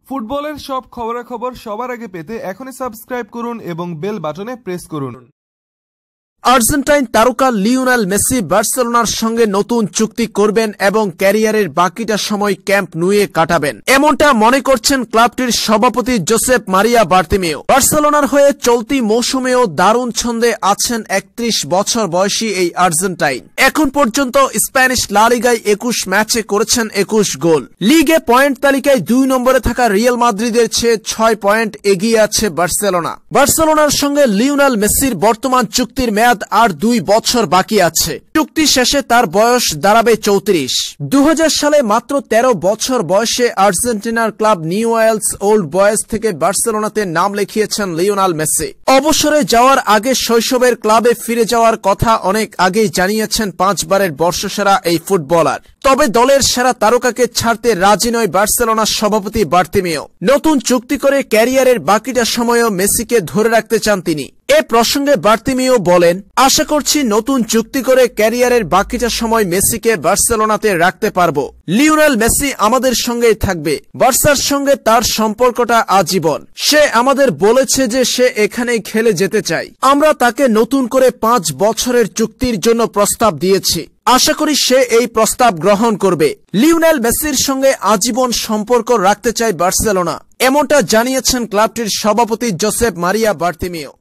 ফুটবলের সব খবরাখবর সবার আগে পেতে এখনই সাবস্ক্রাইব করুন এবং বেল বাটনে প্রেস করুন। আর্জেন্টাইন তারকা লিওনেল মেসি বার্সেলোনার সঙ্গে নতুন চুক্তি করবেন এবং ক্যারিয়ারের বাকিটা সময় ক্যাম্প নুয়ে কাটাবেন, এমনটা মনে করছেন ক্লাবটির সভাপতি জোসেপ মারিয়া বার্তিমেও। বার্সেলোনার হয়ে চলতি মৌসুমেও দারুণ ছন্দে আছেন 31 বছর বয়সী এই আর্জেন্টাইন। এখন পর্যন্ত স্প্যানিশ লা লিগায় 21 ম্যাচে করেছেন 21 গোল। লিগে পয়েন্ট তালিকায় 2 নম্বরে থাকা রিয়াল মাদ্রিদের চেয়ে 6 পয়েন্ট এগিয়ে আছে বার্সেলোনা। বার্সেলোনার সঙ্গে লিওনেল মেসির বর্তমান চুক্তির মেয়াদ আর 2 বছর বাকি আছে। চুক্তি শেষে তার বয়স দাঁড়াবে 34। 2000 সালে মাত্র 13 বছর বয়সে আর্জেন্টিনার ক্লাব নিউওয়েলস ওল্ড বয়েজ থেকে বার্সেলোনাতে নাম লিখিয়েছেন লিওনেল মেসি। অবসরে যাওয়ার আগে শৈশবের ক্লাবে ফিরে যাওয়ার কথা অনেক আগেই জানিয়েছেন 5 বারের বর্ষসেরা এই ফুটবলার। তবে দলের সেরা তারকাকে ছাড়তে রাজি নয় বার্সেলোনার সভাপতি বার্তিমেও। নতুন চুক্তি করে ক্যারিয়ারের বাকিটা সময়ও মেসিকে ধরে রাখতে চান তিনি। এ প্রসঙ্গে বার্তিমেও বলেন, আশা করছি নতুন চুক্তি করে ক্যারিয়ারের বাকিটা সময় মেসিকে বার্সেলোনাতে রাখতে পারব। লিওনেল মেসি আমাদের সঙ্গেই থাকবে। বার্সার সঙ্গে তার সম্পর্কটা আজীবন। সে আমাদের বলেছে যে সে এখানেই খেলে যেতে চায়। আমরা তাকে নতুন করে 5 বছরের চুক্তির জন্য প্রস্তাব দিয়েছি। আশা করি সে এই প্রস্তাব গ্রহণ করবে। লিওনেল মেসির সঙ্গে আজীবন সম্পর্ক রাখতে চায় বার্সেলোনা, এমনটা জানিয়েছেন ক্লাবটির সভাপতি জোসেপ মারিয়া বার্তিমেও।